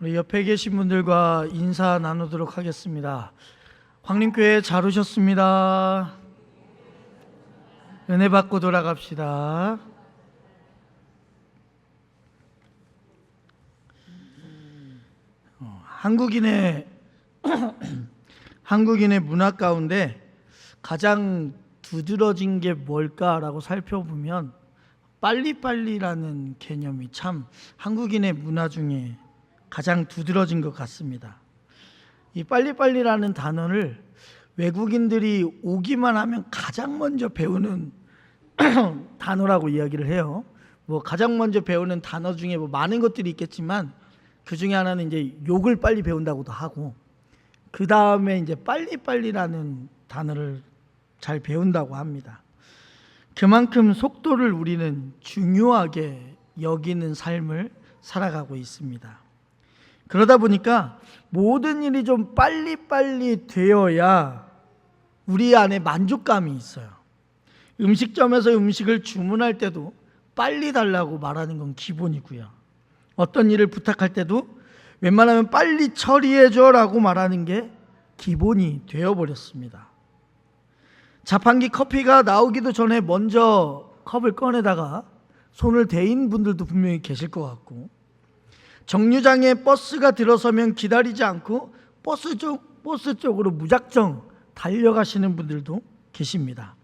우리 옆에 계신 분들과 인사 나누도록 하겠습니다. 황림교회 잘 오셨습니다. 은혜 받고 돌아갑시다. 한국인의 문화 가운데 가장 두드러진 게 뭘까라고 살펴보면 빨리빨리라는 개념이 참 한국인의 문화 중에 가장 두드러진 것 같습니다. 이 빨리빨리라는 단어를 외국인들이 오기만 하면 가장 먼저 배우는 단어라고 이야기를 해요. 가장 먼저 배우는 단어 중에 많은 것들이 있겠지만 그 중에 하나는 이제 욕을 빨리 배운다고도 하고, 그 다음에 이제 빨리빨리라는 단어를 잘 배운다고 합니다. 그만큼 속도를 우리는 중요하게 여기는 삶을 살아가고 있습니다. 그러다 보니까 모든 일이 좀 빨리빨리 되어야 우리 안에 만족감이 있어요. 음식점에서 음식을 주문할 때도 빨리 달라고 말하는 건 기본이고요. 어떤 일을 부탁할 때도 웬만하면 빨리 처리해줘라고 말하는 게 기본이 되어버렸습니다. 자판기 커피가 나오기도 전에 먼저 컵을 꺼내다가 손을 대인 분들도 분명히 계실 것 같고, 정류장에 버스가 들어서면 기다리지 않고 버스 쪽으로 무작정 달려가시는 분들도 계십니다.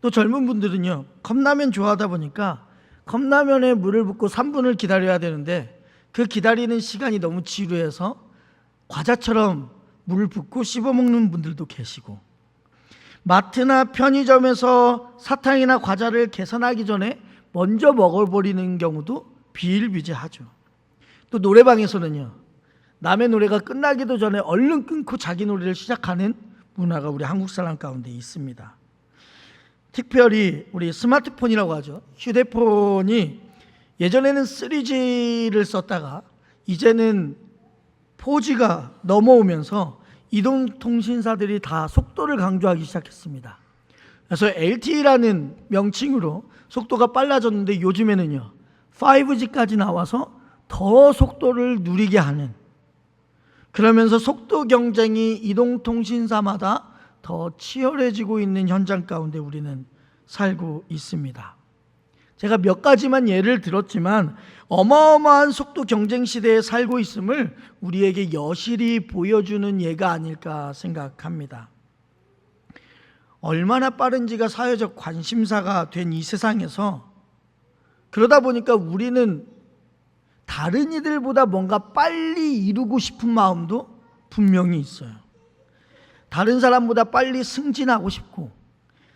또 젊은 분들은요, 컵라면 좋아하다 보니까 컵라면에 물을 붓고 3분을 기다려야 되는데 그 기다리는 시간이 너무 지루해서 과자처럼 물을 붓고 씹어먹는 분들도 계시고, 마트나 편의점에서 사탕이나 과자를 계산하기 전에 먼저 먹어버리는 경우도 비일비재하죠. 또 노래방에서는요, 남의 노래가 끝나기도 전에 얼른 끊고 자기 노래를 시작하는 문화가 우리 한국 사람 가운데 있습니다. 특별히 우리 스마트폰이라고 하죠. 휴대폰이 예전에는 3G를 썼다가 이제는 4G가 넘어오면서 이동통신사들이 다 속도를 강조하기 시작했습니다. 그래서 LTE라는 명칭으로 속도가 빨라졌는데 요즘에는요 5G까지 나와서 더 속도를 누리게 하는, 그러면서 속도 경쟁이 이동통신사마다 더 치열해지고 있는 현장 가운데 우리는 살고 있습니다. 제가 몇 가지만 예를 들었지만 어마어마한 속도 경쟁 시대에 살고 있음을 우리에게 여실히 보여주는 예가 아닐까 생각합니다. 얼마나 빠른지가 사회적 관심사가 된 이 세상에서, 그러다 보니까 우리는 다른 이들보다 뭔가 빨리 이루고 싶은 마음도 분명히 있어요. 다른 사람보다 빨리 승진하고 싶고,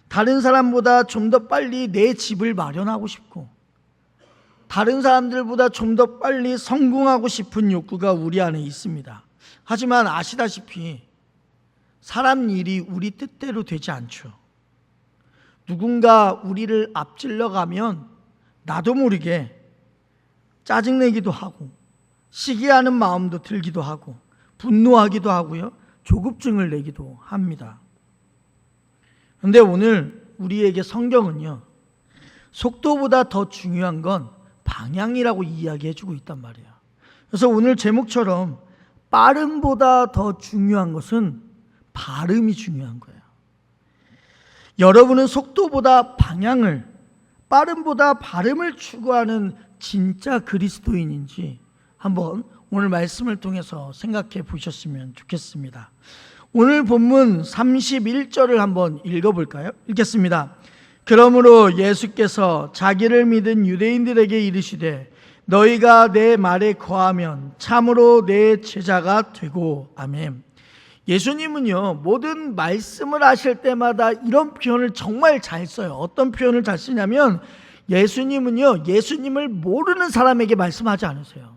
다른 사람보다 좀 더 빨리 내 집을 마련하고 싶고, 다른 사람들보다 좀 더 빨리 성공하고 싶은 욕구가 우리 안에 있습니다. 하지만 아시다시피 사람 일이 우리 뜻대로 되지 않죠. 누군가 우리를 앞질러 가면 나도 모르게 짜증내기도 하고 시기하는 마음도 들기도 하고 분노하기도 하고요, 조급증을 내기도 합니다. 그런데 오늘 우리에게 성경은요, 속도보다 더 중요한 건 방향이라고 이야기해주고 있단 말이에요. 그래서 오늘 제목처럼 빠름보다 더 중요한 것은 발음이 중요한 거예요. 여러분은 속도보다 방향을, 빠름보다 발음을 추구하는 진짜 그리스도인인지 한번 오늘 말씀을 통해서 생각해 보셨으면 좋겠습니다. 오늘 본문 31절을 한번 읽어볼까요? 읽겠습니다. 그러므로 예수께서 자기를 믿은 유대인들에게 이르시되 너희가 내 말에 거하면 참으로 내 제자가 되고. 아멘. 예수님은요, 모든 말씀을 하실 때마다 이런 표현을 정말 잘 써요. 어떤 표현을 잘 쓰냐면, 예수님은요, 예수님을 모르는 사람에게 말씀하지 않으세요.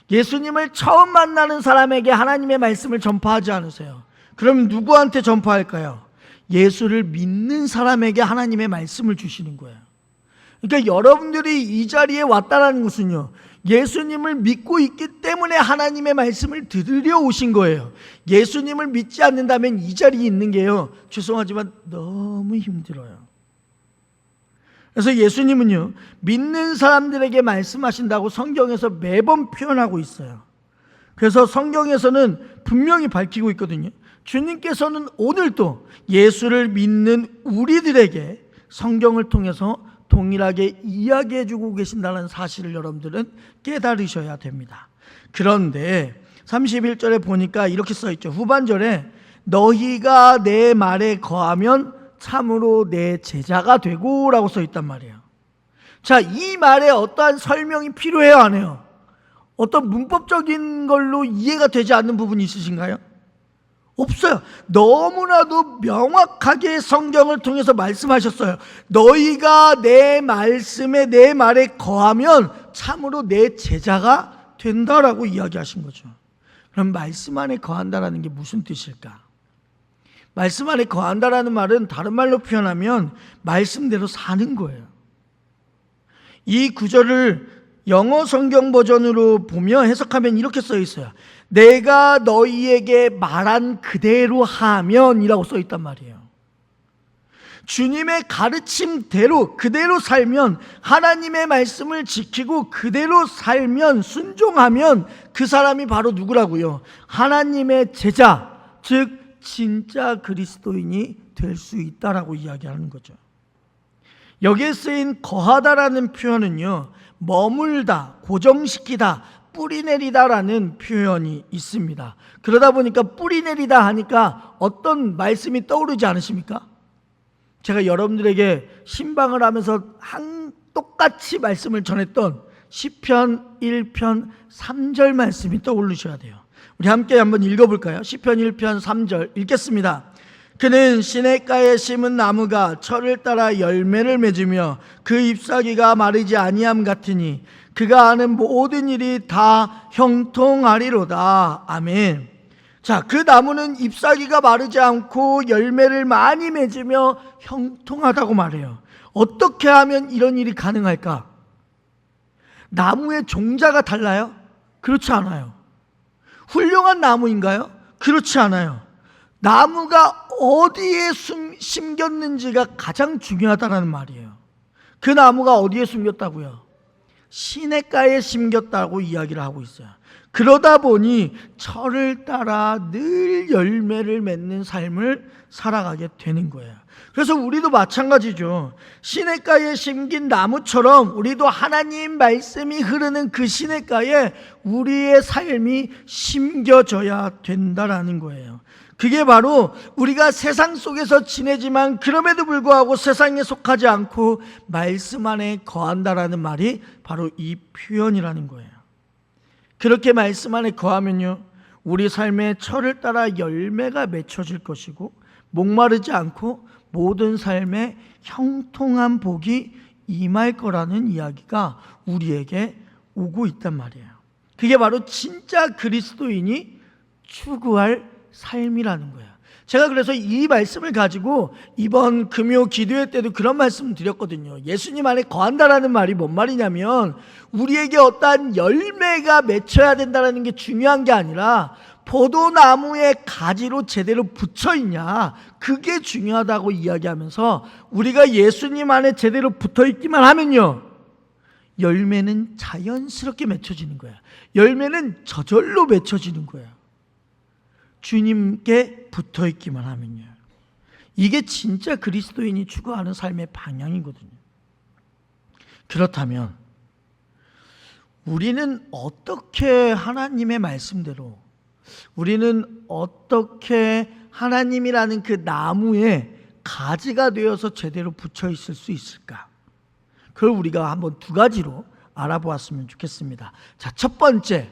예수님을 처음 만나는 사람에게 하나님의 말씀을 전파하지 않으세요. 그럼 누구한테 전파할까요? 예수를 믿는 사람에게 하나님의 말씀을 주시는 거예요. 그러니까 여러분들이 이 자리에 왔다는 것은요, 예수님을 믿고 있기 때문에 하나님의 말씀을 들으려 오신 거예요. 예수님을 믿지 않는다면 이 자리에 있는 게요, 죄송하지만 너무 힘들어요. 그래서 예수님은요, 믿는 사람들에게 말씀하신다고 성경에서 매번 표현하고 있어요. 그래서 성경에서는 분명히 밝히고 있거든요. 주님께서는 오늘도 예수를 믿는 우리들에게 성경을 통해서 동일하게 이야기해 주고 계신다는 사실을 여러분들은 깨달으셔야 됩니다. 그런데 31절에 보니까 이렇게 써 있죠. 후반절에 너희가 내 말에 거하면 참으로 내 제자가 되고 라고 써 있단 말이에요. 자, 이 말에 어떠한 설명이 필요해요, 안 해요? 어떤 문법적인 걸로 이해가 되지 않는 부분이 있으신가요? 없어요. 너무나도 명확하게 성경을 통해서 말씀하셨어요. 너희가 내 말씀에 내 말에 거하면 참으로 내 제자가 된다라고 이야기하신 거죠. 그럼 말씀 안에 거한다라는 게 무슨 뜻일까? 말씀 안에 거한다라는 말은 다른 말로 표현하면 말씀대로 사는 거예요. 이 구절을 영어 성경 버전으로 보며 해석하면 이렇게 써 있어요. 내가 너희에게 말한 그대로 하면 이라고 써 있단 말이에요. 주님의 가르침대로 그대로 살면, 하나님의 말씀을 지키고 그대로 살면, 순종하면 그 사람이 바로 누구라고요? 하나님의 제자, 즉 진짜 그리스도인이 될 수 있다라고 이야기하는 거죠. 여기에 쓰인 거하다라는 표현은요, 머물다, 고정시키다, 뿌리내리다라는 표현이 있습니다. 그러다 보니까 뿌리내리다 하니까 어떤 말씀이 떠오르지 않으십니까? 제가 여러분들에게 신방을 하면서 똑같이 말씀을 전했던 시편 1편 3절 말씀이 떠오르셔야 돼요. 우리 함께 한번 읽어볼까요? 시편 1편 3절 읽겠습니다. 그는 시냇가에 심은 나무가 철을 따라 열매를 맺으며 그 잎사귀가 마르지 아니함 같으니 그가 하는 모든 일이 다 형통하리로다. 아멘. 자, 그 나무는 잎사귀가 마르지 않고 열매를 많이 맺으며 형통하다고 말해요. 어떻게 하면 이런 일이 가능할까? 나무의 종자가 달라요? 그렇지 않아요. 훌륭한 나무인가요? 그렇지 않아요. 나무가 어디에 심겼는지가 가장 중요하다는 말이에요. 그 나무가 어디에 숨겼다고요? 시냇가에 심겼다고 이야기를 하고 있어요. 그러다 보니 철을 따라 늘 열매를 맺는 삶을 살아가게 되는 거예요. 그래서 우리도 마찬가지죠. 시냇가에 심긴 나무처럼 우리도 하나님 말씀이 흐르는 그 시냇가에 우리의 삶이 심겨져야 된다라는 거예요. 그게 바로 우리가 세상 속에서 지내지만 그럼에도 불구하고 세상에 속하지 않고 말씀 안에 거한다라는 말이 바로 이 표현이라는 거예요. 그렇게 말씀 안에 거하면요, 우리 삶의 철을 따라 열매가 맺혀질 것이고 목마르지 않고 모든 삶에 형통한 복이 임할 거라는 이야기가 우리에게 오고 있단 말이에요. 그게 바로 진짜 그리스도인이 추구할 삶이라는 거예요. 제가 그래서 이 말씀을 가지고 이번 금요 기도회 때도 그런 말씀을 드렸거든요. 예수님 안에 거한다라는 말이 뭔 말이냐면 우리에게 어떠한 열매가 맺혀야 된다는 게 중요한 게 아니라 포도나무의 가지로 제대로 붙여 있냐, 그게 중요하다고 이야기하면서 우리가 예수님 안에 제대로 붙어 있기만 하면요, 열매는 자연스럽게 맺혀지는 거야. 열매는 저절로 맺혀지는 거야. 주님께 붙어 있기만 하면요. 이게 진짜 그리스도인이 추구하는 삶의 방향이거든요. 그렇다면 우리는 어떻게 하나님의 말씀대로, 우리는 어떻게 하나님이라는 그 나무에 가지가 되어서 제대로 붙여 있을 수 있을까? 그걸 우리가 한번 두 가지로 알아보았으면 좋겠습니다. 자, 첫 번째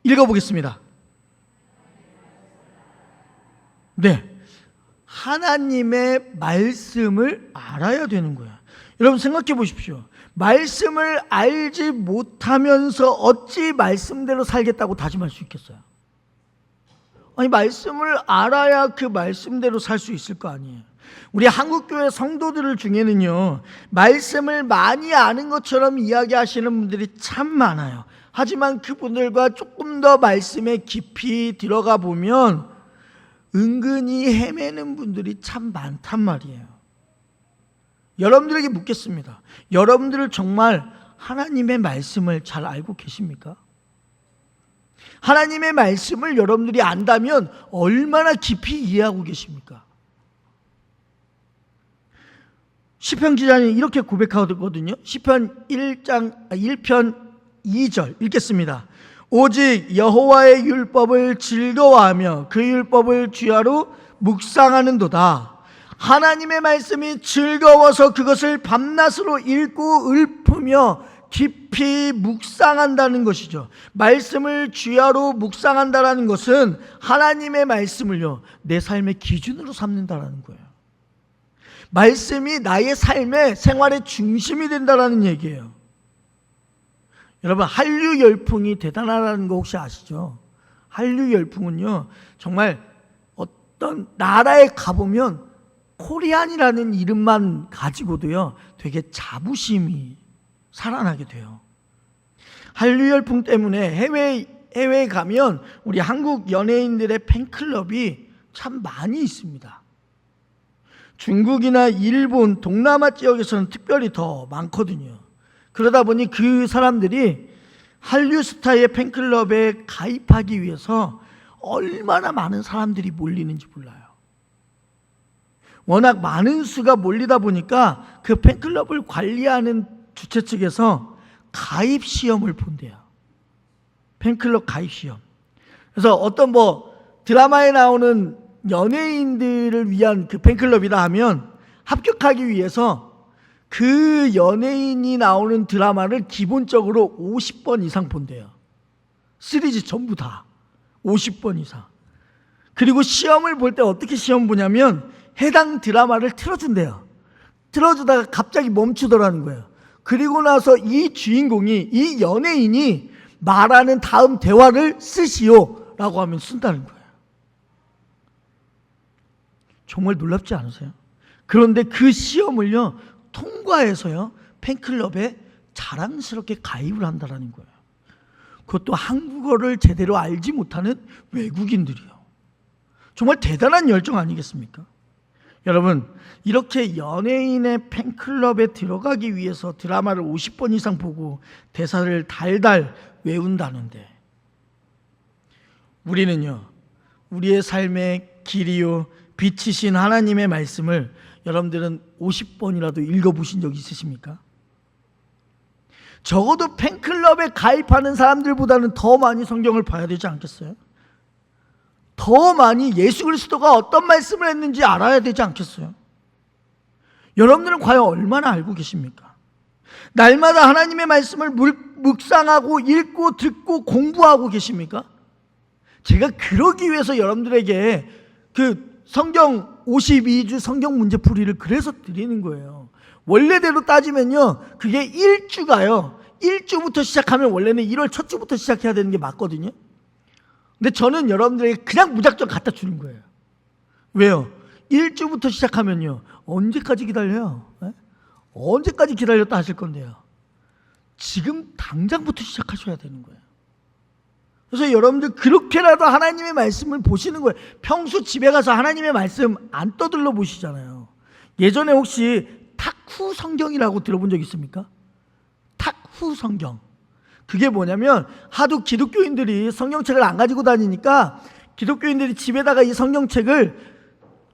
읽어보겠습니다. 네, 하나님의 말씀을 알아야 되는 거야. 여러분 생각해 보십시오. 말씀을 알지 못하면서 어찌 말씀대로 살겠다고 다짐할 수 있겠어요? 아니, 말씀을 알아야 그 말씀대로 살 수 있을 거 아니에요. 우리 한국교회 성도들 중에는요, 말씀을 많이 아는 것처럼 이야기하시는 분들이 참 많아요. 하지만 그분들과 조금 더 말씀에 깊이 들어가 보면 은근히 헤매는 분들이 참 많단 말이에요. 여러분들에게 묻겠습니다. 여러분들을 정말 하나님의 말씀을 잘 알고 계십니까? 하나님의 말씀을 여러분들이 안다면 얼마나 깊이 이해하고 계십니까? 시편 기자는 이렇게 고백하거든요. 시편 1편 2절 읽겠습니다. 오직 여호와의 율법을 즐거워하며 그 율법을 주야로 묵상하는도다. 하나님의 말씀이 즐거워서 그것을 밤낮으로 읽고 읊으며 깊이 묵상한다는 것이죠. 말씀을 주야로 묵상한다는 것은 하나님의 말씀을요, 내 삶의 기준으로 삼는다는 거예요. 말씀이 나의 삶의 생활의 중심이 된다는 얘기예요. 여러분, 한류 열풍이 대단하다는 거 혹시 아시죠? 한류 열풍은요, 정말 어떤 나라에 가보면 코리안이라는 이름만 가지고도요, 되게 자부심이 살아나게 돼요. 한류 열풍 때문에 해외에 가면 우리 한국 연예인들의 팬클럽이 참 많이 있습니다. 중국이나 일본, 동남아 지역에서는 특별히 더 많거든요. 그러다 보니 그 사람들이 한류 스타의 팬클럽에 가입하기 위해서 얼마나 많은 사람들이 몰리는지 몰라요. 워낙 많은 수가 몰리다 보니까 그 팬클럽을 관리하는 주최 측에서 가입 시험을 본대요. 팬클럽 가입 시험. 그래서 어떤 드라마에 나오는 연예인들을 위한 그 팬클럽이다 하면 합격하기 위해서 그 연예인이 나오는 드라마를 기본적으로 50번 이상 본대요. 시리즈 전부 다 50번 이상. 그리고 시험을 볼 때 어떻게 시험 보냐면 해당 드라마를 틀어준대요. 틀어주다가 갑자기 멈추더라는 거예요. 그리고 나서 이 주인공이, 이 연예인이 말하는 다음 대화를 쓰시오 라고 하면 쓴다는 거예요. 정말 놀랍지 않으세요? 그런데 그 시험을요, 통과해서요, 팬클럽에 자랑스럽게 가입을 한다는 거예요. 그것도 한국어를 제대로 알지 못하는 외국인들이요. 정말 대단한 열정 아니겠습니까? 여러분, 이렇게 연예인의 팬클럽에 들어가기 위해서 드라마를 50번 이상 보고 대사를 달달 외운다는데, 우리는요, 우리의 삶의 길이요 빛이신 하나님의 말씀을 여러분들은 50번이라도 읽어보신 적 있으십니까? 적어도 팬클럽에 가입하는 사람들보다는 더 많이 성경을 봐야 되지 않겠어요? 더 많이 예수 그리스도가 어떤 말씀을 했는지 알아야 되지 않겠어요? 여러분들은 과연 얼마나 알고 계십니까? 날마다 하나님의 말씀을 묵상하고 읽고 듣고 공부하고 계십니까? 제가 그러기 위해서 여러분들에게 그 성경 52주 성경 문제풀이를 그래서 드리는 거예요. 원래대로 따지면요, 그게 1주가요 1주부터 시작하면 원래는 1월 첫 주부터 시작해야 되는 게 맞거든요. 근데 저는 여러분들에게 그냥 무작정 갖다 주는 거예요. 왜요? 1주부터 시작하면요, 언제까지 기다려요? 네? 언제까지 기다렸다 하실 건데요, 지금 당장부터 시작하셔야 되는 거예요. 그래서 여러분들 그렇게라도 하나님의 말씀을 보시는 거예요. 평소 집에 가서 하나님의 말씀 안 떠들러 보시잖아요. 예전에 혹시 탁후 성경이라고 들어본 적 있습니까? 탁후 성경. 그게 뭐냐면 하도 기독교인들이 성경책을 안 가지고 다니니까 기독교인들이 집에다가 이 성경책을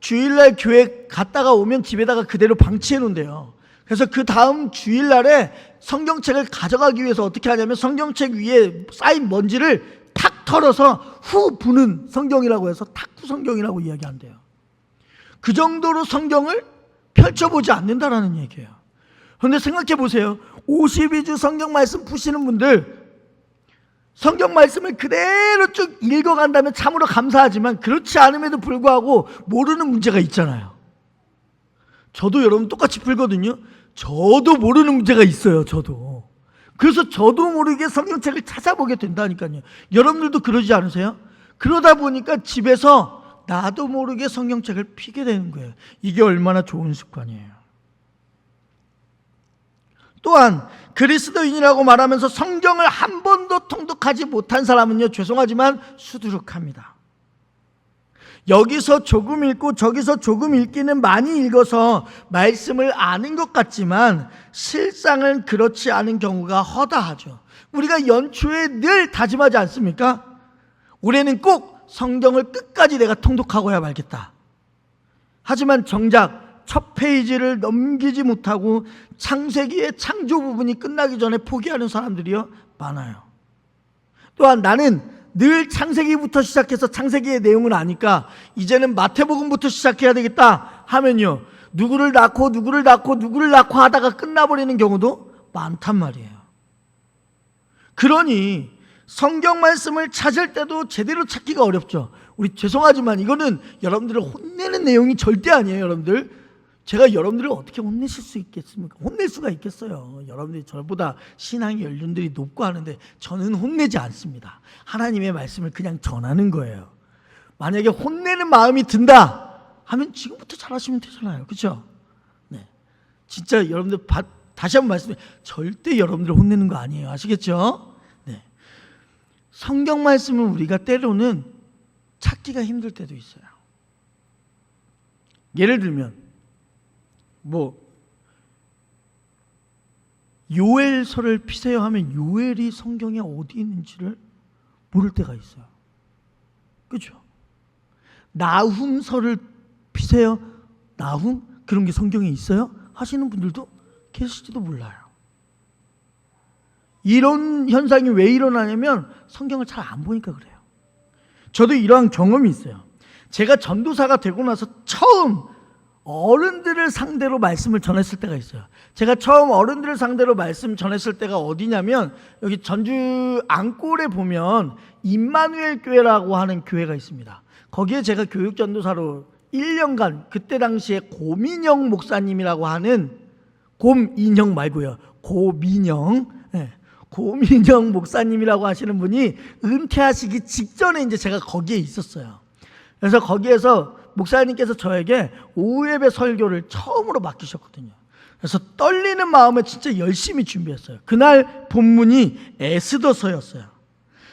주일날 교회 갔다가 오면 집에다가 그대로 방치해 놓은대요. 그래서 그 다음 주일날에 성경책을 가져가기 위해서 어떻게 하냐면 성경책 위에 쌓인 먼지를 탁 털어서 후 부는 성경이라고 해서 탁후 성경이라고 이야기한대요. 그 정도로 성경을 펼쳐보지 않는다라는 얘기예요. 그런데 생각해 보세요. 52주 성경 말씀 푸시는 분들, 성경 말씀을 그대로 쭉 읽어간다면 참으로 감사하지만 그렇지 않음에도 불구하고 모르는 문제가 있잖아요. 저도 여러분 똑같이 풀거든요. 저도 모르는 문제가 있어요. 저도. 그래서 저도 모르게 성경책을 찾아보게 된다니까요. 여러분들도 그러지 않으세요? 그러다 보니까 집에서 나도 모르게 성경책을 피게 되는 거예요. 이게 얼마나 좋은 습관이에요. 또한 그리스도인이라고 말하면서 성경을 한 번도 통독하지 못한 사람은요, 죄송하지만 수두룩합니다. 여기서 조금 읽고 저기서 조금 읽기는 많이 읽어서 말씀을 아는 것 같지만 실상은 그렇지 않은 경우가 허다하죠. 우리가 연초에 늘 다짐하지 않습니까? 올해는 꼭 성경을 끝까지 내가 통독하고야 말겠다. 하지만 정작 첫 페이지를 넘기지 못하고 창세기의 창조 부분이 끝나기 전에 포기하는 사람들이요 많아요. 또한 나는 늘 창세기부터 시작해서 창세기의 내용을 아니까 이제는 마태복음부터 시작해야 되겠다 하면요, 누구를 낳고 누구를 낳고 누구를 낳고 하다가 끝나버리는 경우도 많단 말이에요. 그러니 성경 말씀을 찾을 때도 제대로 찾기가 어렵죠. 우리 죄송하지만 이거는 여러분들을 혼내는 내용이 절대 아니에요. 여러분들, 제가 여러분들을 어떻게 혼내실 수 있겠습니까? 혼낼 수가 있겠어요. 여러분들이 저보다 신앙의 연륜들이 높고 하는데 저는 혼내지 않습니다. 하나님의 말씀을 그냥 전하는 거예요. 만약에 혼내는 마음이 든다 하면 지금부터 잘하시면 되잖아요. 그렇죠? 네, 진짜 여러분들 다시 한번 말씀드려요. 절대 여러분들을 혼내는 거 아니에요. 아시겠죠? 네. 성경 말씀을 우리가 때로는 찾기가 힘들 때도 있어요. 예를 들면 요엘서를 피세요 하면 요엘이 성경에 어디 있는지를 모를 때가 있어요. 그렇죠? 나훔서를 피세요. 나훔? 그런 게 성경에 있어요? 하시는 분들도 계실지도 몰라요. 이런 현상이 왜 일어나냐면 성경을 잘 안 보니까 그래요. 저도 이러한 경험이 있어요. 제가 전도사가 되고 나서 처음 어른들을 상대로 말씀을 전했을 때가 있어요. 제가 처음 어른들을 상대로 말씀 전했을 때가 어디냐면 여기 전주 안골에 보면 임마누엘 교회라고 하는 교회가 있습니다. 거기에 제가 교육 전도사로 1년간, 그때 당시에 고민영 목사님이라고 하는, 곰인형 말고요, 고민영, 네, 고민영 목사님이라고 하시는 분이 은퇴하시기 직전에 이제 제가 거기에 있었어요. 그래서 거기에서 목사님께서 저에게 오후 예배 설교를 처음으로 맡기셨거든요. 그래서 떨리는 마음에 진짜 열심히 준비했어요. 그날 본문이 에스더서였어요.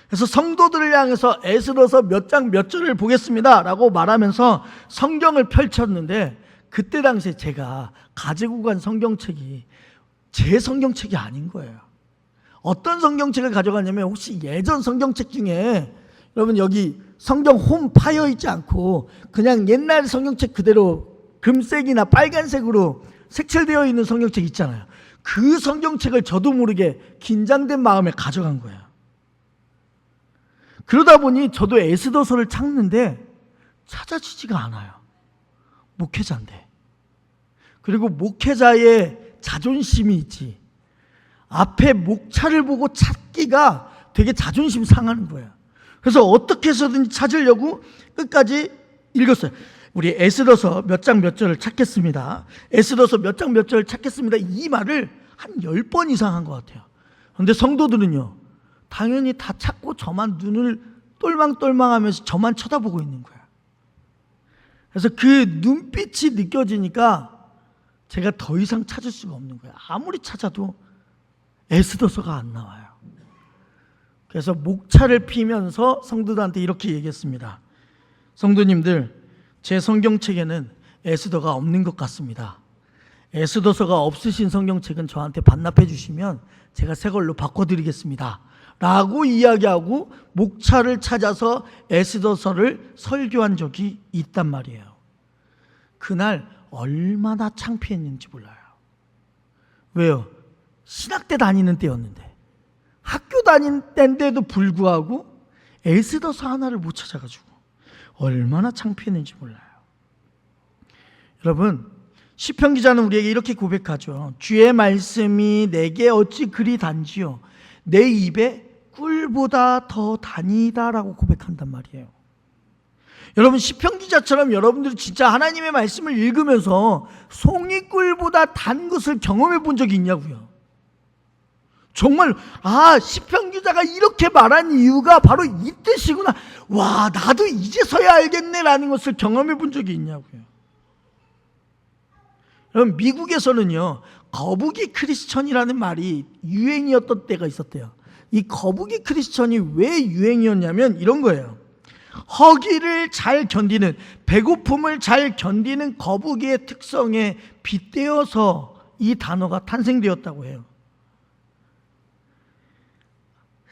그래서 성도들을 향해서 에스더서 몇 장 몇 절을 보겠습니다 라고 말하면서 성경을 펼쳤는데, 그때 당시에 제가 가지고 간 성경책이 제 성경책이 아닌 거예요. 어떤 성경책을 가져갔냐면, 혹시 예전 성경책 중에 여러분 여기 성경 홈 파여 있지 않고 그냥 옛날 성경책 그대로 금색이나 빨간색으로 색칠되어 있는 성경책 있잖아요. 그 성경책을 저도 모르게 긴장된 마음에 가져간 거예요. 그러다 보니 저도 에스더서를 찾는데 찾아지지가 않아요. 목회자인데. 그리고 목회자의 자존심이 있지. 앞에 목차를 보고 찾기가 되게 자존심 상하는 거예요. 그래서 어떻게 해서든지 찾으려고 끝까지 읽었어요. 우리 에스더서 몇 장 몇 절을 찾겠습니다. 에스더서 몇 장 몇 절을 찾겠습니다. 이 말을 한 10번 이상 한 것 같아요. 그런데 성도들은요, 당연히 다 찾고 저만 눈을 똘망똘망하면서 저만 쳐다보고 있는 거예요. 그래서 그 눈빛이 느껴지니까 제가 더 이상 찾을 수가 없는 거예요. 아무리 찾아도 에스더서가 안 나와요. 그래서 목차를 피면서 성도들한테 이렇게 얘기했습니다. 성도님들, 제 성경책에는 에스더가 없는 것 같습니다. 에스더서가 없으신 성경책은 저한테 반납해 주시면 제가 새 걸로 바꿔드리겠습니다 라고 이야기하고 목차를 찾아서 에스더서를 설교한 적이 있단 말이에요. 그날 얼마나 창피했는지 몰라요. 왜요? 신학대 다니는 때였는데, 학교 다닌 때인데도 불구하고 에스더서 하나를 못 찾아가지고 얼마나 창피했는지 몰라요. 여러분, 시편 기자는 우리에게 이렇게 고백하죠. 주의 말씀이 내게 어찌 그리 단지요, 내 입에 꿀보다 더 다니다라고 고백한단 말이에요. 여러분, 시편 기자처럼 여러분들이 진짜 하나님의 말씀을 읽으면서 송이꿀보다 단 것을 경험해 본 적이 있냐고요. 정말 시편 기자가 이렇게 말한 이유가 바로 이 뜻이구나, 와, 나도 이제서야 알겠네라는 것을 경험해 본 적이 있냐고요. 여러분, 미국에서는요, 거북이 크리스천이라는 말이 유행이었던 때가 있었대요. 이 거북이 크리스천이 왜 유행이었냐면 이런 거예요. 허기를 잘 견디는, 배고픔을 잘 견디는 거북이의 특성에 빗대어서 이 단어가 탄생되었다고 해요.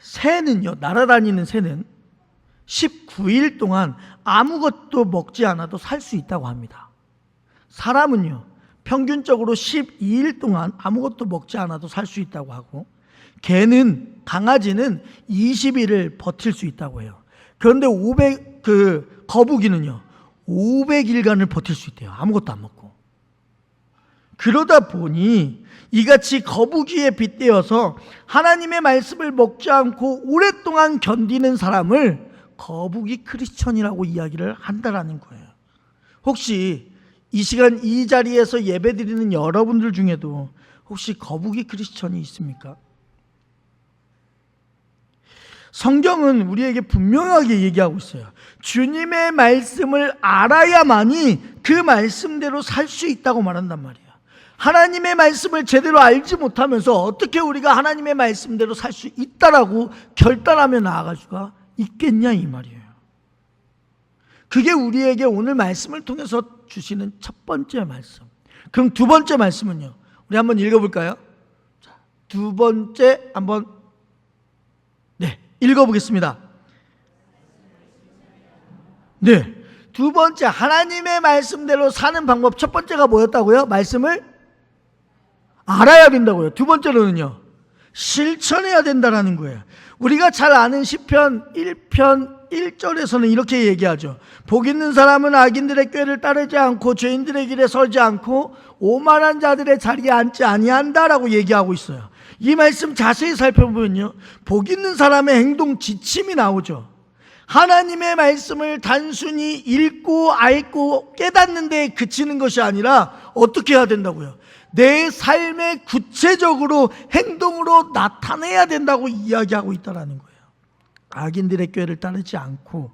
새는요, 날아다니는 새는 19일 동안 아무것도 먹지 않아도 살 수 있다고 합니다. 사람은요, 평균적으로 12일 동안 아무것도 먹지 않아도 살 수 있다고 하고, 강아지는 20일을 버틸 수 있다고 해요. 그런데 거북이는요, 500일간을 버틸 수 있대요. 아무것도 안 먹고. 그러다 보니 이같이 거북이에 빗대어서 하나님의 말씀을 먹지 않고 오랫동안 견디는 사람을 거북이 크리스천이라고 이야기를 한다라는 거예요. 혹시 이 시간 이 자리에서 예배드리는 여러분들 중에도 혹시 거북이 크리스천이 있습니까? 성경은 우리에게 분명하게 얘기하고 있어요. 주님의 말씀을 알아야만이 그 말씀대로 살 수 있다고 말한단 말이에요. 하나님의 말씀을 제대로 알지 못하면서 어떻게 우리가 하나님의 말씀대로 살 수 있다라고 결단하며 나아갈 수가 있겠냐 이 말이에요. 그게 우리에게 오늘 말씀을 통해서 주시는 첫 번째 말씀. 그럼 두 번째 말씀은요, 우리 한번 읽어볼까요? 자, 두 번째 한번 읽어보겠습니다. 네, 두 번째 하나님의 말씀대로 사는 방법. 첫 번째가 뭐였다고요? 말씀을 알아야 된다고요. 두 번째로는요, 실천해야 된다라는 거예요. 우리가 잘 아는 시편 1편 1절에서는 이렇게 얘기하죠. 복 있는 사람은 악인들의 꾀를 따르지 않고 죄인들의 길에 서지 않고 오만한 자들의 자리에 앉지 아니한다라고 얘기하고 있어요. 이 말씀 자세히 살펴보면요, 복 있는 사람의 행동 지침이 나오죠. 하나님의 말씀을 단순히 읽고 알고 깨닫는 데 그치는 것이 아니라 어떻게 해야 된다고요? 내 삶에 구체적으로 행동으로 나타내야 된다고 이야기하고 있다는 거예요. 악인들의 꾀를 따르지 않고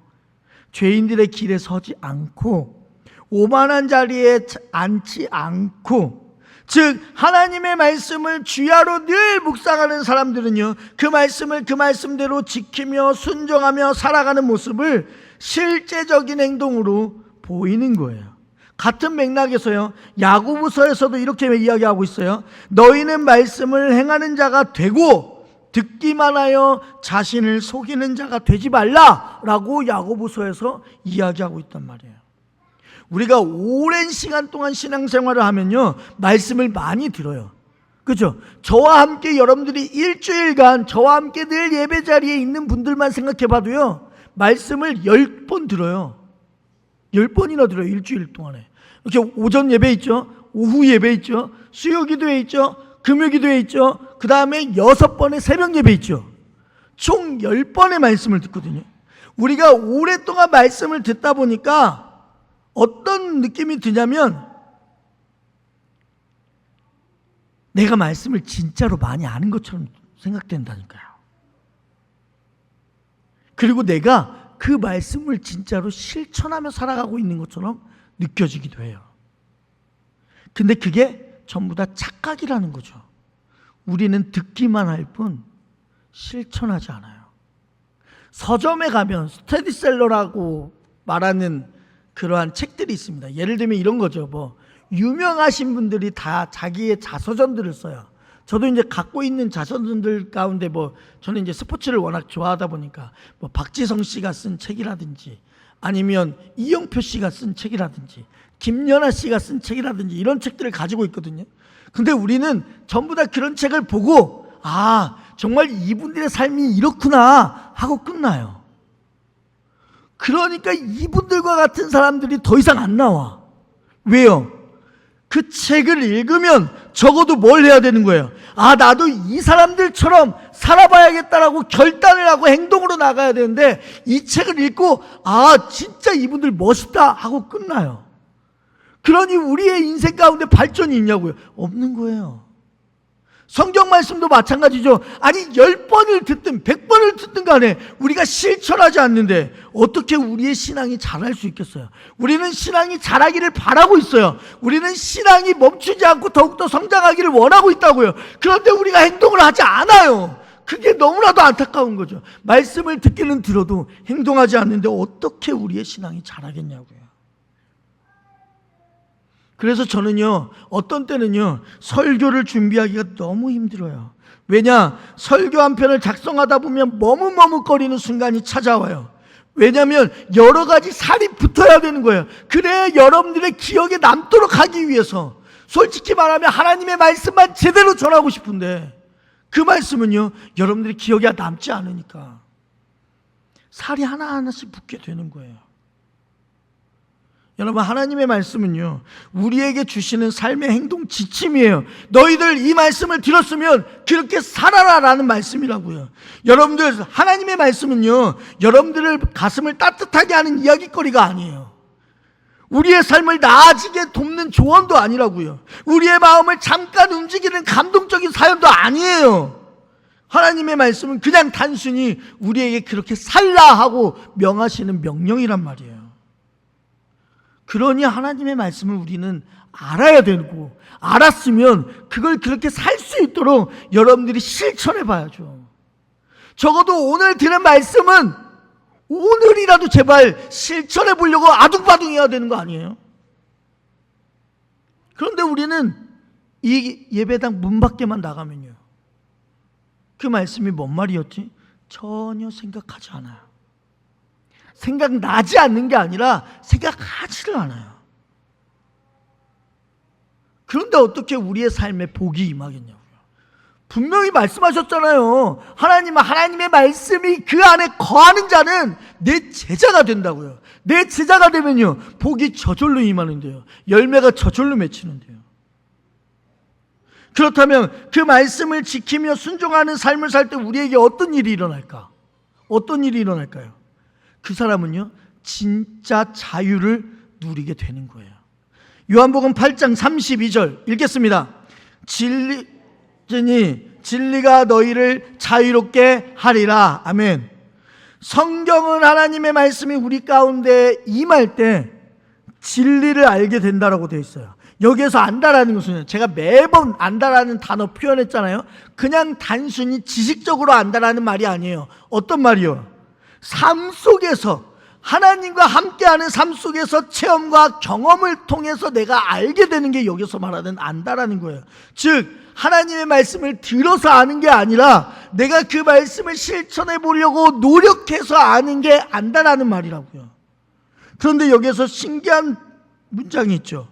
죄인들의 길에 서지 않고 오만한 자리에 앉지 않고, 즉 하나님의 말씀을 주야로 늘 묵상하는 사람들은요, 그 말씀을 그 말씀대로 지키며 순종하며 살아가는 모습을 실제적인 행동으로 보이는 거예요. 같은 맥락에서요, 야고보서에서도 이렇게 이야기하고 있어요. 너희는 말씀을 행하는 자가 되고 듣기만 하여 자신을 속이는 자가 되지 말라라고 야고보서에서 이야기하고 있단 말이에요. 우리가 오랜 시간 동안 신앙생활을 하면요, 말씀을 많이 들어요. 그렇죠? 저와 함께 여러분들이 일주일간 저와 함께 늘 예배 자리에 있는 분들만 생각해 봐도요, 말씀을 10번 들어요. 10번이나 들어요, 일주일 동안에. 이렇게 오전 예배 있죠, 오후 예배 있죠, 수요 기도회 있죠, 금요 기도회 있죠, 그 다음에 6번의 새벽 예배 있죠. 총 10번의 말씀을 듣거든요. 우리가 오랫동안 말씀을 듣다 보니까 어떤 느낌이 드냐면, 내가 말씀을 진짜로 많이 아는 것처럼 생각된다니까요. 그리고 내가 그 말씀을 진짜로 실천하며 살아가고 있는 것처럼 느껴지기도 해요. 근데 그게 전부 다 착각이라는 거죠. 우리는 듣기만 할 뿐 실천하지 않아요. 서점에 가면 스테디셀러라고 말하는 그러한 책들이 있습니다. 예를 들면 이런 거죠. 유명하신 분들이 다 자기의 자서전들을 써요. 저도 이제 갖고 있는 자서전들 가운데 저는 이제 스포츠를 워낙 좋아하다 보니까 박지성 씨가 쓴 책이라든지, 아니면 이영표 씨가 쓴 책이라든지, 김연아 씨가 쓴 책이라든지, 이런 책들을 가지고 있거든요. 근데 우리는 전부 다 그런 책을 보고, 정말 이분들의 삶이 이렇구나 하고 끝나요. 그러니까 이분들과 같은 사람들이 더 이상 안 나와. 왜요? 그 책을 읽으면 적어도 뭘 해야 되는 거예요? 나도 이 사람들처럼 살아봐야겠다라고 결단을 하고 행동으로 나가야 되는데, 이 책을 읽고 진짜 이분들 멋있다 하고 끝나요. 그러니 우리의 인생 가운데 발전이 있냐고요? 없는 거예요. 성경 말씀도 마찬가지죠. 10번을 듣든 100번을 듣든 간에 우리가 실천하지 않는데 어떻게 우리의 신앙이 자랄 수 있겠어요? 우리는 신앙이 자라기를 바라고 있어요. 우리는 신앙이 멈추지 않고 더욱더 성장하기를 원하고 있다고요. 그런데 우리가 행동을 하지 않아요. 그게 너무나도 안타까운 거죠. 말씀을 듣기는 들어도 행동하지 않는데 어떻게 우리의 신앙이 자라겠냐고요. 그래서 저는요, 어떤 때는요, 설교를 준비하기가 너무 힘들어요. 왜냐? 설교 한 편을 작성하다 보면 머뭇머뭇거리는 순간이 찾아와요. 왜냐하면 여러 가지 살이 붙어야 되는 거예요. 그래야 여러분들의 기억에 남도록 하기 위해서. 솔직히 말하면 하나님의 말씀만 제대로 전하고 싶은데 그 말씀은요, 여러분들의 기억에 남지 않으니까 살이 하나하나씩 붙게 되는 거예요. 여러분, 하나님의 말씀은요, 우리에게 주시는 삶의 행동 지침이에요. 너희들 이 말씀을 들었으면 그렇게 살아라 라는 말씀이라고요. 여러분들, 하나님의 말씀은요, 여러분들을 가슴을 따뜻하게 하는 이야기거리가 아니에요. 우리의 삶을 나아지게 돕는 조언도 아니라고요. 우리의 마음을 잠깐 움직이는 감동적인 사연도 아니에요. 하나님의 말씀은 그냥 단순히 우리에게 그렇게 살라 하고 명하시는 명령이란 말이에요. 그러니 하나님의 말씀을 우리는 알아야 되고, 알았으면 그걸 그렇게 살 수 있도록 여러분들이 실천해 봐야죠. 적어도 오늘 들은 말씀은 오늘이라도 제발 실천해 보려고 아둥바둥 해야 되는 거 아니에요? 그런데 우리는 이 예배당 문 밖에만 나가면요, 그 말씀이 뭔 말이었지? 전혀 생각하지 않아요. 생각나지 않는 게 아니라 생각하지를 않아요. 그런데 어떻게 우리의 삶에 복이 임하겠냐고요. 분명히 말씀하셨잖아요. 하나님의 말씀이 그 안에 거하는 자는 내 제자가 된다고요. 내 제자가 되면요, 복이 저절로 임하는데요, 열매가 저절로 맺히는데요. 그렇다면 그 말씀을 지키며 순종하는 삶을 살 때 우리에게 어떤 일이 일어날까? 어떤 일이 일어날까요? 그 사람은요, 진짜 자유를 누리게 되는 거예요. 요한복음 8장 32절 읽겠습니다. 진리가 너희를 자유롭게 하리라. 아멘. 성경은, 하나님의 말씀이 우리 가운데 임할 때 진리를 알게 된다라고 되어 있어요. 여기에서 안다라는 것은, 제가 매번 안다라는 단어 표현했잖아요. 그냥 단순히 지식적으로 안다라는 말이 아니에요. 어떤 말이요? 삶 속에서, 하나님과 함께하는 삶 속에서 체험과 경험을 통해서 내가 알게 되는 게 여기서 말하는 안다라는 거예요. 즉, 하나님의 말씀을 들어서 아는 게 아니라 내가 그 말씀을 실천해 보려고 노력해서 아는 게 안다라는 말이라고요. 그런데 여기에서 신기한 문장이 있죠.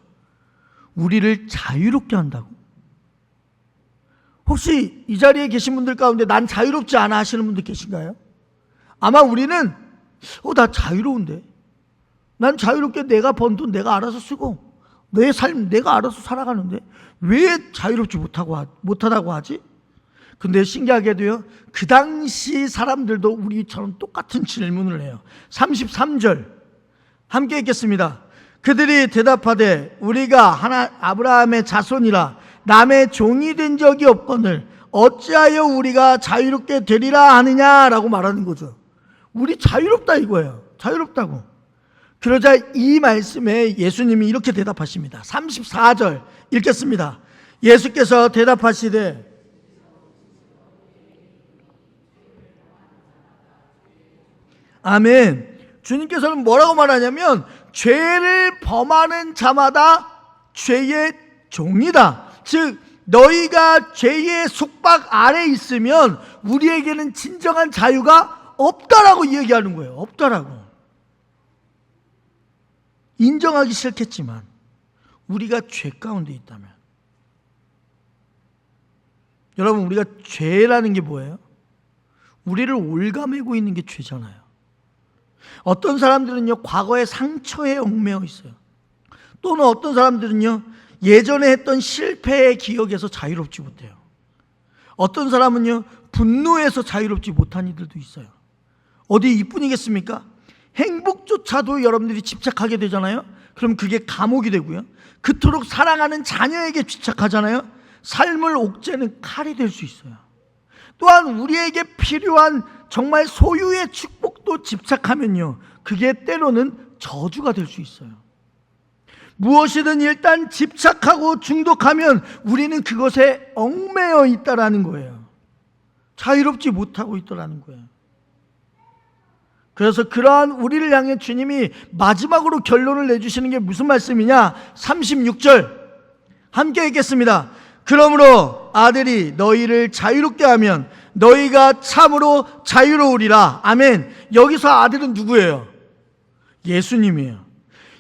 우리를 자유롭게 한다고. 혹시 이 자리에 계신 분들 가운데 난 자유롭지 않아 하시는 분들 계신가요? 아마 우리는 나 자유로운데, 난 자유롭게 내가 번 돈 내가 알아서 쓰고 내 삶 내가 알아서 살아가는데 왜 자유롭지 못하다고 하지? 근데 신기하게도요, 그 당시 사람들도 우리처럼 똑같은 질문을 해요. 33절 함께 읽겠습니다. 그들이 대답하되 우리가 아브라함의 자손이라 남의 종이 된 적이 없거늘 어찌하여 우리가 자유롭게 되리라 하느냐라고 말하는 거죠. 우리 자유롭다 이거예요. 자유롭다고. 그러자 이 말씀에 예수님이 이렇게 대답하십니다. 34절 읽겠습니다. 예수께서 대답하시되 아멘. 주님께서는 뭐라고 말하냐면, 죄를 범하는 자마다 죄의 종이다. 즉, 너희가 죄의 속박 아래 있으면 우리에게는 진정한 자유가 없다라고 얘기하는 거예요. 없다라고. 인정하기 싫겠지만 우리가 죄 가운데 있다면, 여러분, 우리가 죄라는 게 뭐예요? 우리를 올가매고 있는 게 죄잖아요. 어떤 사람들은요, 과거의 상처에 얽매여 있어요. 또는 어떤 사람들은요, 예전에 했던 실패의 기억에서 자유롭지 못해요. 어떤 사람은요, 분노에서 자유롭지 못한 이들도 있어요. 어디 이뿐이겠습니까? 행복조차도 여러분들이 집착하게 되잖아요. 그럼 그게 감옥이 되고요, 그토록 사랑하는 자녀에게 집착하잖아요. 삶을 옥죄는 칼이 될 수 있어요. 또한 우리에게 필요한 정말 소유의 축복도 집착하면요, 그게 때로는 저주가 될 수 있어요. 무엇이든 일단 집착하고 중독하면 우리는 그것에 얽매여 있다라는 거예요. 자유롭지 못하고 있다라는 거예요. 그래서 그러한 우리를 향해 주님이 마지막으로 결론을 내주시는 게 무슨 말씀이냐? 36절 함께 읽겠습니다. 그러므로 아들이 너희를 자유롭게 하면 너희가 참으로 자유로우리라. 아멘. 여기서 아들은 누구예요? 예수님이에요.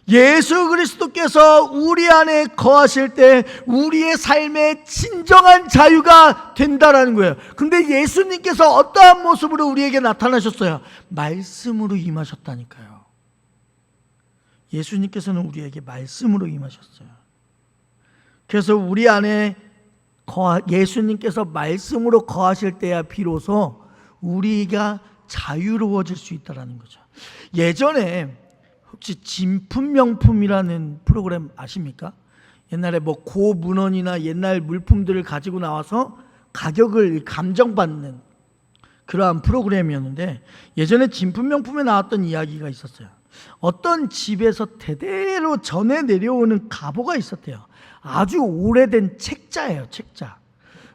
예수 그리스도께서 우리 안에 거하실 때 우리의 삶에 진정한 자유가 된다라는 거예요. 근데 예수님께서 어떠한 모습으로 우리에게 나타나셨어요? 말씀으로 임하셨다니까요. 예수님께서는 우리에게 말씀으로 임하셨어요. 그래서 우리 안에 예수님께서 말씀으로 거하실 때야 비로소 우리가 자유로워질 수 있다는 거죠. 예전에 혹시 진품명품이라는 프로그램 아십니까? 옛날에 뭐 고문헌이나 옛날 물품들을 가지고 나와서 가격을 감정받는 그러한 프로그램이었는데, 예전에 진품명품에 나왔던 이야기가 있었어요. 어떤 집에서 대대로 전해 내려오는 가보가 있었대요. 아주 오래된 책자예요, 책자.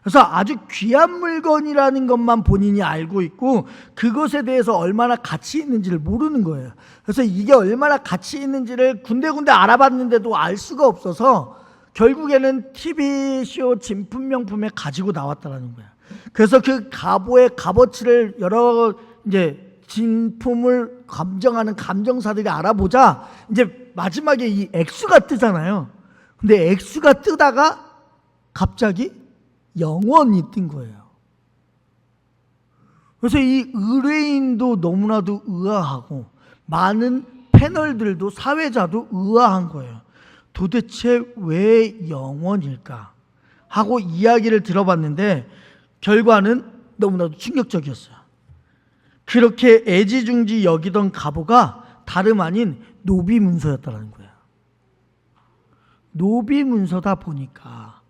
그래서 아주 귀한 물건이라는 것만 본인이 알고 있고 그것에 대해서 얼마나 가치 있는지를 모르는 거예요. 그래서 이게 얼마나 가치 있는지를 군데군데 알아봤는데도 알 수가 없어서 결국에는 TV쇼 진품명품에 가지고 나왔다라는 거예요. 그래서 그 가보의 값어치를 여러 이제 진품을 감정하는 감정사들이 알아보자 이제 마지막에 이 액수가 뜨잖아요. 근데 액수가 뜨다가 갑자기 0원이 뜬 거예요. 그래서 이 의뢰인도 너무나도 의아하고 많은 패널들도 사회자도 의아한 거예요. 도대체 왜 0원일까 하고 이야기를 들어봤는데 결과는 너무나도 충격적이었어요. 그렇게 애지중지 여기던 가보가 다름 아닌 노비문서였다는 거예요. 노비문서다 보니까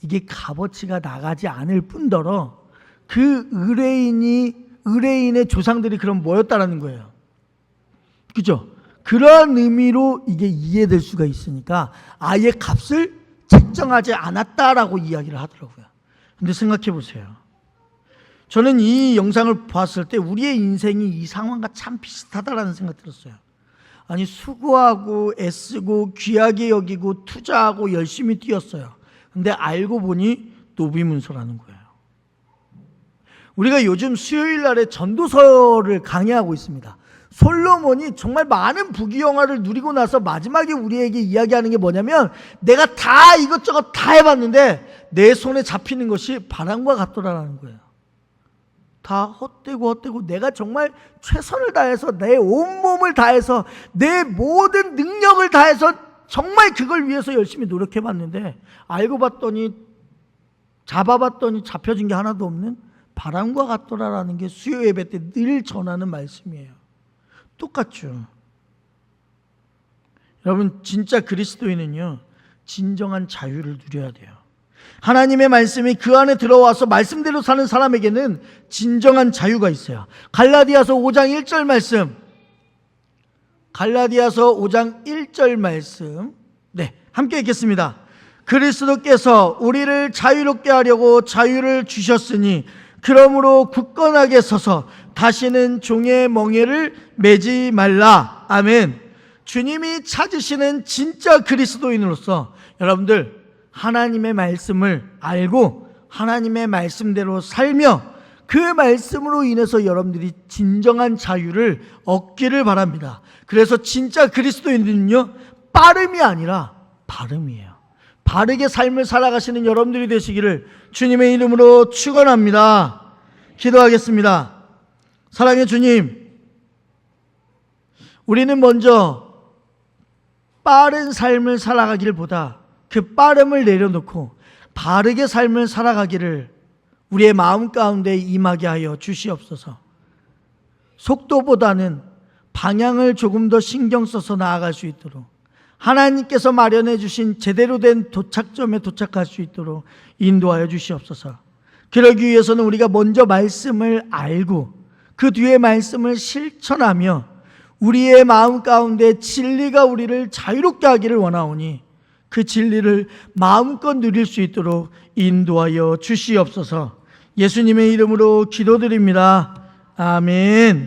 이게 값어치가 나가지 않을 뿐더러 그 의뢰인의 조상들이 그럼 뭐였다라는 거예요. 그죠? 그러한 의미로 이게 이해될 수가 있으니까 아예 값을 책정하지 않았다라고 이야기를 하더라고요. 근데 생각해 보세요. 저는 이 영상을 봤을 때 우리의 인생이 이 상황과 참 비슷하다라는 생각이 들었어요. 아니, 수고하고 애쓰고 귀하게 여기고 투자하고 열심히 뛰었어요. 근데 알고 보니 노비문서라는 거예요. 우리가 요즘 수요일 날에 전도서를 강의하고 있습니다. 솔로몬이 정말 많은 부귀영화를 누리고 나서 마지막에 우리에게 이야기하는 게 뭐냐면, 내가 다 이것저것 다 해봤는데 내 손에 잡히는 것이 바람과 같더라라는 거예요. 다 헛되고 내가 정말 최선을 다해서 내 온몸을 다해서 내 모든 능력을 다해서 정말 그걸 위해서 열심히 노력해봤는데 알고 봤더니 잡아봤더니 잡혀진 게 하나도 없는 바람과 같더라라는 게 수요 예배 때 늘 전하는 말씀이에요. 똑같죠. 여러분, 진짜 그리스도인은요 진정한 자유를 누려야 돼요. 하나님의 말씀이 그 안에 들어와서 말씀대로 사는 사람에게는 진정한 자유가 있어요. 갈라디아서 5장 1절 말씀, 갈라디아서 5장 1절 말씀, 네, 함께 읽겠습니다. 그리스도께서 우리를 자유롭게 하려고 자유를 주셨으니 그러므로 굳건하게 서서 다시는 종의 멍에를 매지 말라. 아멘. 주님이 찾으시는 진짜 그리스도인으로서 여러분들 하나님의 말씀을 알고 하나님의 말씀대로 살며 그 말씀으로 인해서 여러분들이 진정한 자유를 얻기를 바랍니다. 그래서 진짜 그리스도인은요 빠름이 아니라 바름이에요. 바르게 삶을 살아가시는 여러분들이 되시기를 주님의 이름으로 축원합니다. 기도하겠습니다. 사랑의 주님, 우리는 먼저 빠른 삶을 살아가기를 보다 그 빠름을 내려놓고 바르게 삶을 살아가기를 우리의 마음 가운데 임하게 하여 주시옵소서. 속도보다는 방향을 조금 더 신경 써서 나아갈 수 있도록 하나님께서 마련해 주신 제대로 된 도착점에 도착할 수 있도록 인도하여 주시옵소서. 그러기 위해서는 우리가 먼저 말씀을 알고 그 뒤에 말씀을 실천하며 우리의 마음 가운데 진리가 우리를 자유롭게 하기를 원하오니 그 진리를 마음껏 누릴 수 있도록 인도하여 주시옵소서. 예수님의 이름으로 기도드립니다. 아멘.